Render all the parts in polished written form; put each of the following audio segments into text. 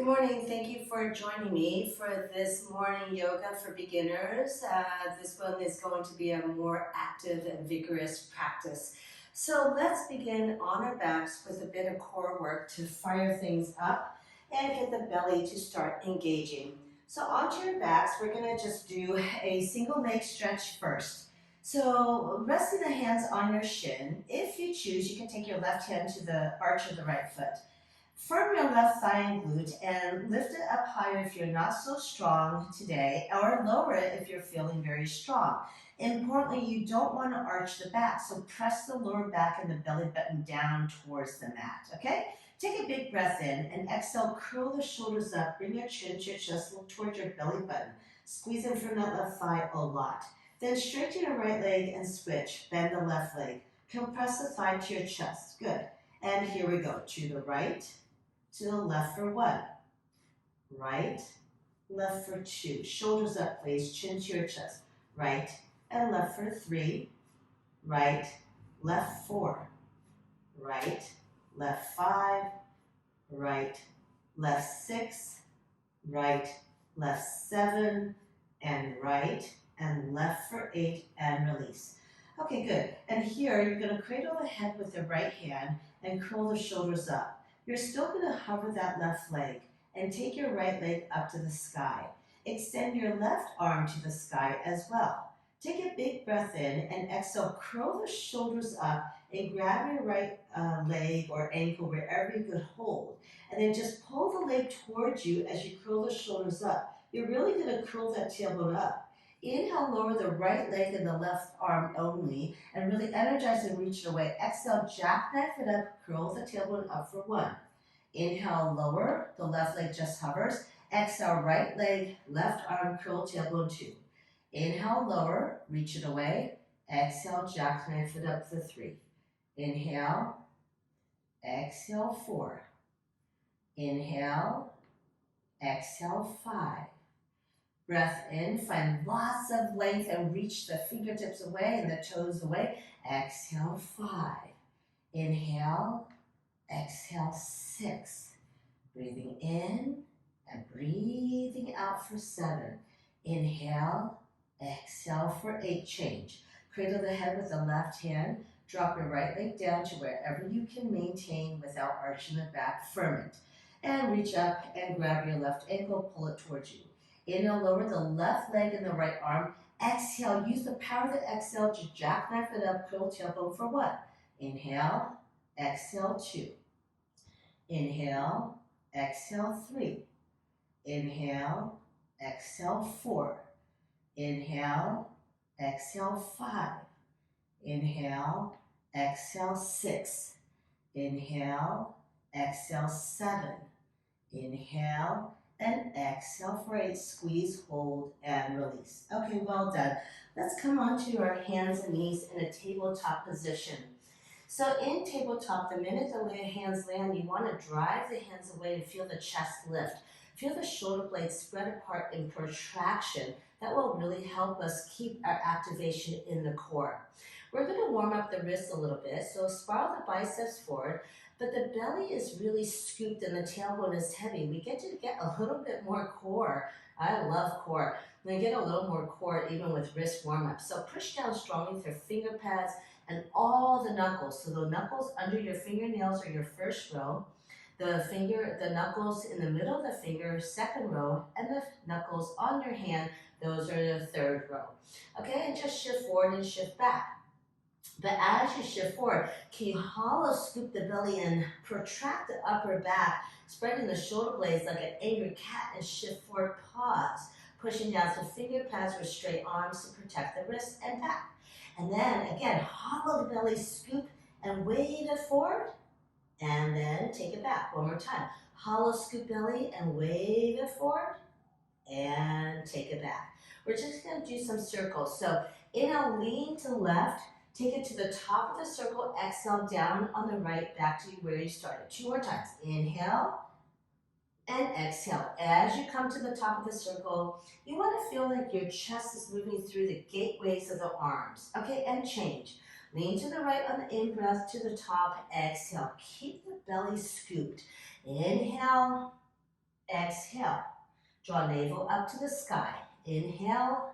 Good morning. Thank you for joining me for this morning yoga for beginners. This one is going to be a more active and vigorous practice. So let's begin on our backs with a bit of core work to fire things up and get the belly to start engaging. So onto your backs, we're going to just do a single leg stretch first. So resting the hands on your shin. If you choose, you can take your left hand to the arch of the right foot. Firm your left thigh and glute and lift it up higher if you're not so strong today, or lower it if you're feeling very strong. Importantly, you don't want to arch the back, so press the lower back and the belly button down towards the mat, okay? Take a big breath in and exhale, curl the shoulders up, bring your chin to your chest, look towards your belly button. Squeeze in from that left thigh a lot. Then straighten your right leg and switch, bend the left leg. Compress the thigh to your chest, good. And here we go, to the right, to the left for one. Right, left for two. Shoulders up, please. Chin to your chest. Right and left for three. Right, left four. Right, left five. Right, left six. Right, left seven. And right and left for eight and release. Okay, good. And here you're going to cradle the head with the right hand and curl the shoulders up. You're still going to hover that left leg and take your right leg up to the sky. Extend your left arm to the sky as well. Take a big breath in and exhale, curl the shoulders up and grab your right leg or ankle wherever you could hold. And then just pull the leg towards you as you curl the shoulders up. You're really going to curl that tailbone up. Inhale, lower the right leg and the left arm only, and really energize and reach it away. Exhale, jackknife it up, curl the tailbone up for one. Inhale, lower, the left leg just hovers. Exhale, right leg, left arm, curl tailbone two. Inhale, lower, reach it away. Exhale, jackknife it up for three. Inhale, exhale, four. Inhale, exhale, five. Breath in, find lots of length and reach the fingertips away and the toes away. Exhale, five. Inhale, exhale, six. Breathing in and breathing out for seven. Inhale, exhale for eight. Change. Cradle the head with the left hand. Drop your right leg down to wherever you can maintain without arching the back. Firm it. And reach up and grab your left ankle, pull it towards you. Inhale, lower the left leg and the right arm. Exhale, use the power of the exhale to jackknife it up, curl tailbone for one. Inhale, exhale, two. Inhale, exhale, three. Inhale, exhale, four. Inhale, exhale, five. Inhale, exhale, six. Inhale, exhale, seven. Inhale, and exhale for eight. Squeeze, hold, and release. Okay, well done. Let's come onto our hands and knees in a tabletop position. So in tabletop, the minute the hands land, you want to drive the hands away and feel the chest lift. Feel the shoulder blades spread apart in protraction. That will really help us keep our activation in the core. We're going to warm up the wrists a little bit. So spiral the biceps forward, but the belly is really scooped and the tailbone is heavy. We get to get a little bit more core. I love core. We get a little more core even with wrist warm up. So push down strongly with your finger pads and all the knuckles. So the knuckles under your fingernails are your first row. The knuckles in the middle of the finger, second row, and the knuckles on your hand, those are the third row. Okay, and just shift forward and shift back. But as you shift forward, can you hollow scoop the belly in, protract the upper back, spreading the shoulder blades like an angry cat and shift forward, pause. Pushing down to finger pads with straight arms to protect the wrists and back. And then again, hollow the belly, scoop and wave it forward. And then take it back one more time. Hollow scoop belly and wave it forward. And take it back. We're just going to do some circles. So inhale, lean to the left. Take it to the top of the circle. Exhale, down on the right, back to where you started. Two more times. Inhale and exhale. As you come to the top of the circle, you want to feel like your chest is moving through the gateways of the arms. Okay, and change. Lean to the right on the in-breath to the top. Exhale. Keep the belly scooped. Inhale exhale. Draw navel up to the sky. Inhale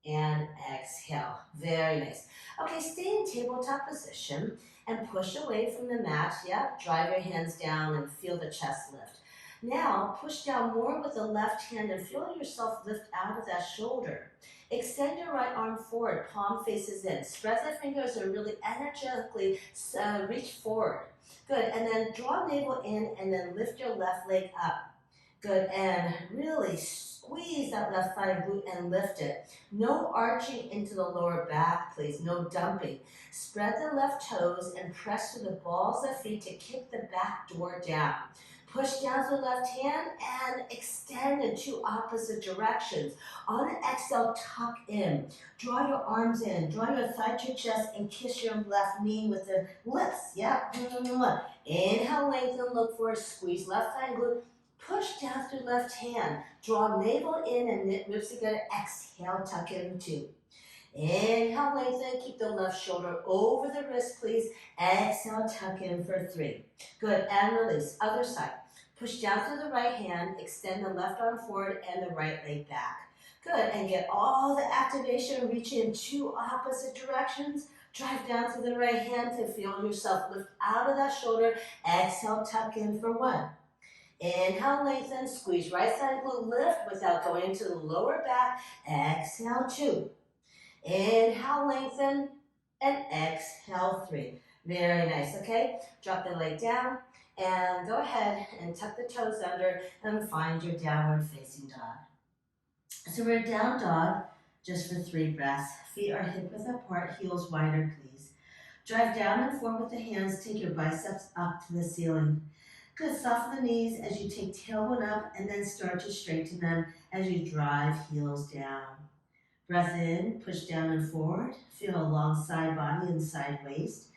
and exhale. Very nice. Okay, stay in tabletop position and push away from the mat. Yep, drive your hands down and feel the chest lift. Now, push down more with the left hand and feel yourself lift out of that shoulder. Extend your right arm forward, palm faces in. Spread the fingers and really energetically reach forward. Good, and then draw navel in and then lift your left leg up. Good, and really squeeze that left thigh glute and lift it. No arching into the lower back, please, no dumping. Spread the left toes and press to the balls of feet to kick the back door down. Push down to the left hand and extend in two opposite directions. On an exhale, tuck in. Draw your arms in. Draw your thigh to your chest and kiss your left knee with the lips. Yep. Inhale, lengthen, look for a squeeze. Left thigh glute. Push down through left hand. Draw navel in and knit ribs together. Exhale, tuck in two. Inhale, lengthen. Keep the left shoulder over the wrist, please. Exhale, tuck in for three. Good, and release. Other side. Push down through the right hand. Extend the left arm forward and the right leg back. Good, and get all the activation. Reach in two opposite directions. Drive down to the right hand to feel yourself lift out of that shoulder. Exhale, tuck in for one. Inhale, lengthen, squeeze right side glute, lift without going into the lower back. Exhale, two. Inhale, lengthen, and exhale, three. Very nice, okay? Drop the leg down, and go ahead and tuck the toes under and find your downward facing dog. So we're down dog just for 3 breaths. Feet are hip width apart, heels wider, please. Drive down and forward with the hands. Take your biceps up to the ceiling. Good, soften the knees as you take tailbone up and then start to straighten them as you drive heels down. Breath in, push down and forward. Feel a long side body and side waist.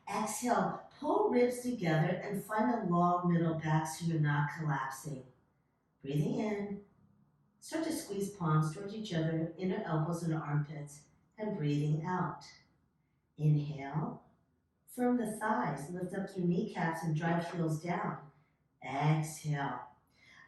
Exhale, pull ribs together and find a long middle back so you're not collapsing. Breathing in, start to squeeze palms towards each other, inner elbows and armpits, and breathing out. Inhale, firm the thighs, lift up through kneecaps and drive heels down. Exhale.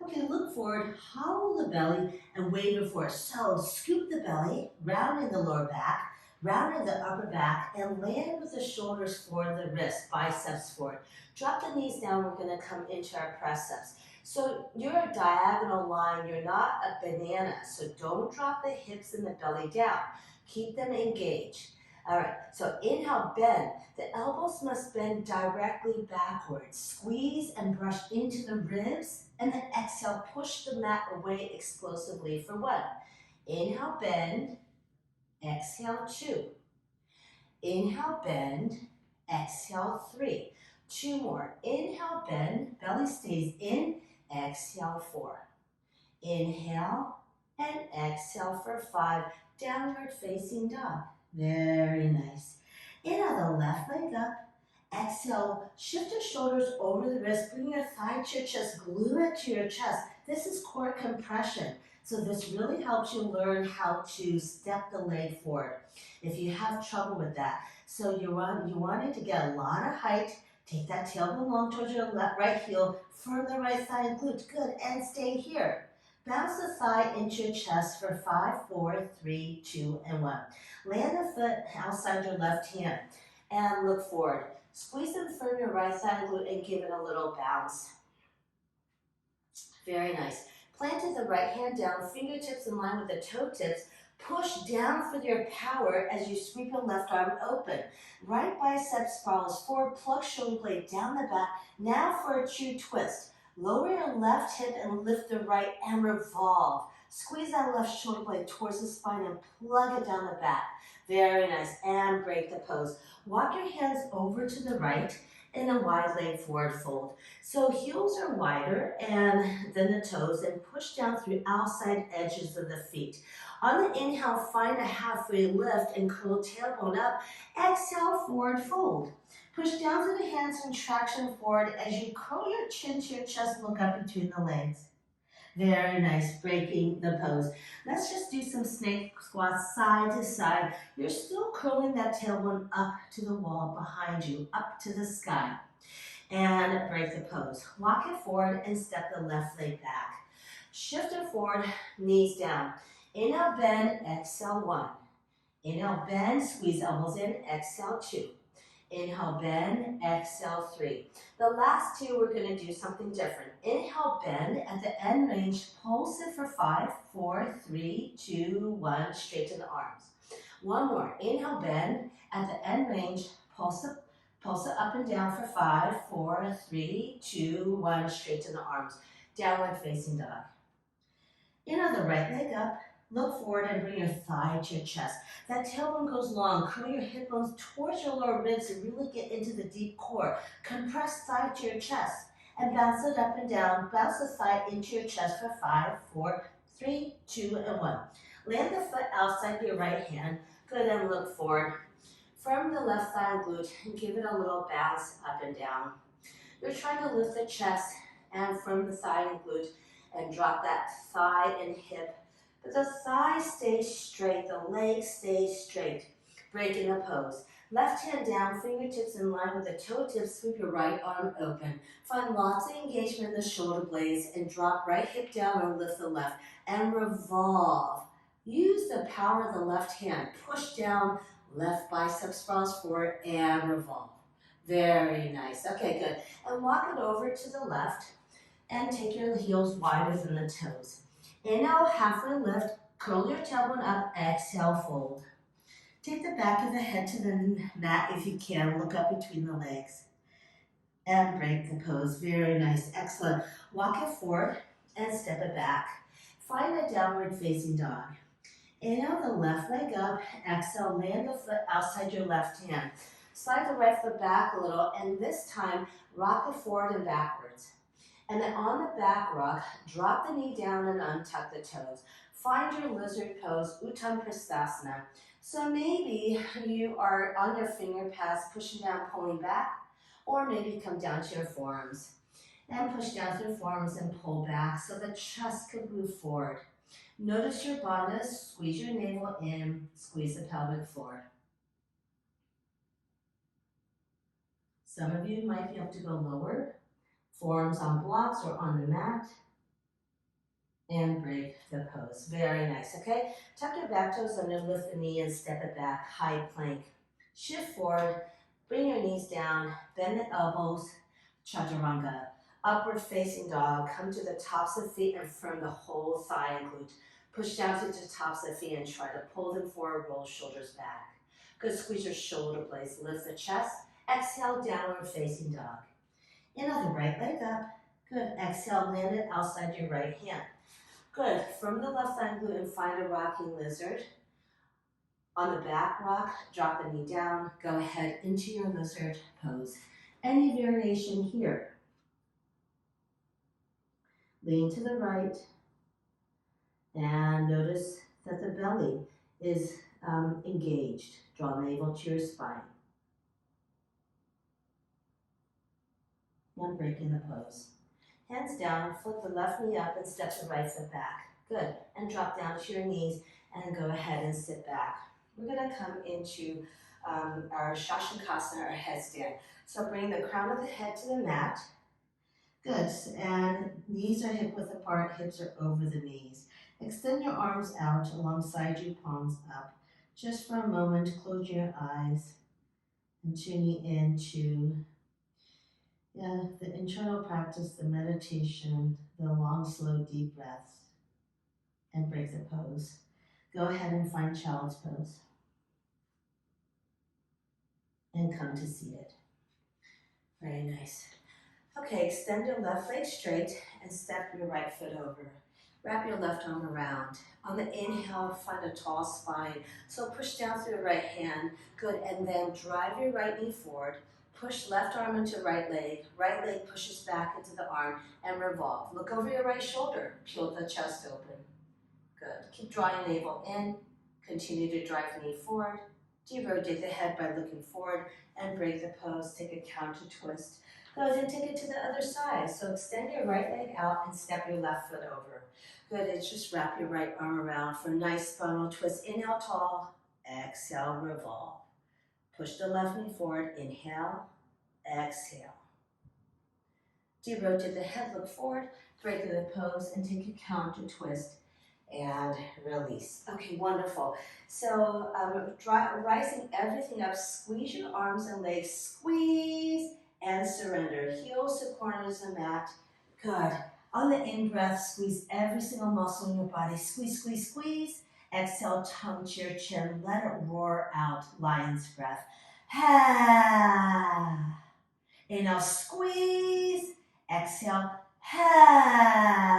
Okay, look forward, hollow the belly, and wave it forward. So scoop the belly, rounding the lower back, rounding the upper back, and land with the shoulders forward, the wrists, biceps forward. Drop the knees down, we're gonna come into our precepts. So you're a diagonal line, you're not a banana, so don't drop the hips and the belly down. Keep them engaged. All right, so inhale, bend. The elbows must bend directly backwards. Squeeze and brush into the ribs, and then exhale, push the mat away explosively for one. Inhale, bend. Exhale, two. Inhale, bend. Exhale, three. Two more. Inhale, bend. Belly stays in. Exhale, four. Inhale and exhale for 5. Downward facing dog. Very nice. Inhale the left leg up. Exhale, shift your shoulders over the wrist. Bring your thigh to your chest. Glue it to your chest. This is core compression. So this really helps you learn how to step the leg forward if you have trouble with that. So you wanted to get a lot of height. Take that tailbone long towards your right heel. Firm the right thigh and glute. Good. And stay here. Bounce the thigh into your chest for 5, 4, 3, 2, and 1. Land the foot outside your left hand and look forward. Squeeze and firm your right thigh and glute and give it a little bounce. Very nice. Planted the right hand down, fingertips in line with the toe tips. Push down for your power as you sweep your left arm open. Right bicep sprawls forward, plug shoulder blade down the back. Now for a true twist. Lower your left hip and lift the right and revolve. Squeeze that left shoulder blade towards the spine and plug it down the back. Very nice. And break the pose. Walk your hands over to the right in a wide leg forward fold. So heels are wider and then the toes, and push down through outside edges of the feet. On the inhale, find a halfway lift and curl tailbone up. Exhale, forward fold. Push down to the hands and traction forward as you curl your chin to your chest, look up between the legs. Very nice, breaking the pose. Let's just do some snake squats side to side. You're still curling that tailbone up to the wall behind you, up to the sky. And break the pose. Walk it forward and step the left leg back. Shift it forward, knees down. Inhale, bend, exhale, 1. Inhale, bend, squeeze elbows in, exhale, 2. Inhale, bend, exhale, 3. The last two, we're gonna do something different. Inhale, bend, at the end range, pulse it for 5, 4, 3, 2, 1, straighten the arms. One more, inhale, bend, at the end range, pulse it up and down for 5, 4, 3, 2, 1, straighten the arms. Downward facing dog. Inhale the right leg up, look forward and bring your thigh to your chest. That tailbone goes long, curl your hip bones towards your lower ribs and really get into the deep core. Compress thigh to your chest and bounce it up and down. Bounce the thigh into your chest for 5, 4, 3, 2, and 1. Land the foot outside your right hand. Good, and look forward. From the left thigh and glute and give it a little bounce up and down. You're trying to lift the chest and from the thigh and glute and drop that thigh and hip. But the thigh stays straight, the leg stays straight. Break in the pose. Left hand down, fingertips in line with the toe tips, sweep your right arm open. Find lots of engagement in the shoulder blades and drop right hip down or lift the left and revolve. Use the power of the left hand. Push down, left bicep sprawls forward and revolve. Very nice. Okay, good. And walk it over to the left and take your heels wider than the toes. Inhale, halfway lift, curl your tailbone up, exhale, fold. Take the back of the head to the mat if you can, look up between the legs. And break the pose, very nice, excellent. Walk it forward and step it back. Find a downward facing dog. Inhale the left leg up, exhale, land the foot outside your left hand. Slide the right foot back a little, and this time, rock it forward and backwards. And then on the back rock, drop the knee down and untuck the toes. Find your lizard pose, Uttam Prasthasana. So maybe you are on your finger pads, pushing down, pulling back, or maybe come down to your forearms. And push down through forearms and pull back so the chest could move forward. Notice your bandhas, squeeze your navel in, squeeze the pelvic floor. Some of you might be able to go lower, forearms on blocks or on the mat, and break the pose. Very nice, okay? Tuck your back toes under, lift the knee and step it back, high plank. Shift forward, bring your knees down, bend the elbows, chaturanga. Upward facing dog, come to the tops of feet and firm the whole thigh and glute. Push down to the tops of feet and try to pull them forward, roll shoulders back. Good, squeeze your shoulder blades, lift the chest. Exhale, downward facing dog. Inhale the right leg up. Good, exhale, land it outside your right hand. Good, from the left thigh and glute and find a rocking lizard. On the back rock, drop the knee down, go ahead into your lizard pose. Any variation here. Lean to the right and notice that the belly is engaged. Draw navel to your spine. And break in the pose. Hands down, flip the left knee up and step the right foot back. Good, and drop down to your knees and go ahead and sit back. We're gonna come into our Shashankasana, our headstand. So bring the crown of the head to the mat. Good, and knees are hip width apart, hips are over the knees. Extend your arms out alongside you, palms up. Just for a moment, close your eyes and tuning into the internal practice, the meditation, the long, slow, deep breaths, and break the pose. Go ahead and find child's pose. And come to seated. Very nice. Okay, extend your left leg straight and step your right foot over. Wrap your left arm around. On the inhale, find a tall spine. So push down through the right hand. Good, and then drive your right knee forward. Push left arm into right leg pushes back into the arm and revolve. Look over your right shoulder, peel the chest open. Good, keep drawing navel in, continue to drive the knee forward. Derotate the head by looking forward and break the pose, take a counter twist. Good, and take it to the other side. So extend your right leg out and step your left foot over. Good, and just wrap your right arm around for a nice spinal twist. Inhale tall, exhale, revolve. Push the left knee forward, inhale, exhale. Derotate the head, look forward, break the pose and take a counter twist and release. Okay, wonderful. So rising everything up, squeeze your arms and legs, squeeze and surrender. Heels to corners of the mat. Good. On the in-breath, squeeze every single muscle in your body. Squeeze, squeeze, squeeze. Exhale, tongue to your chin. Let it roar out, lion's breath. Ha. Inhale, squeeze. Exhale, ha.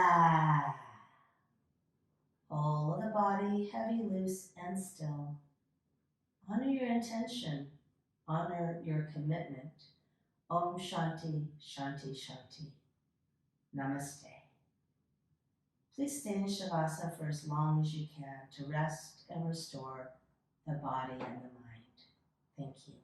Whole of the body, heavy, loose, and still. Honor your intention. Honor your commitment. Om Shanti, Shanti, Shanti. Namaste. Please stay in Shavasana for as long as you can to rest and restore the body and the mind. Thank you.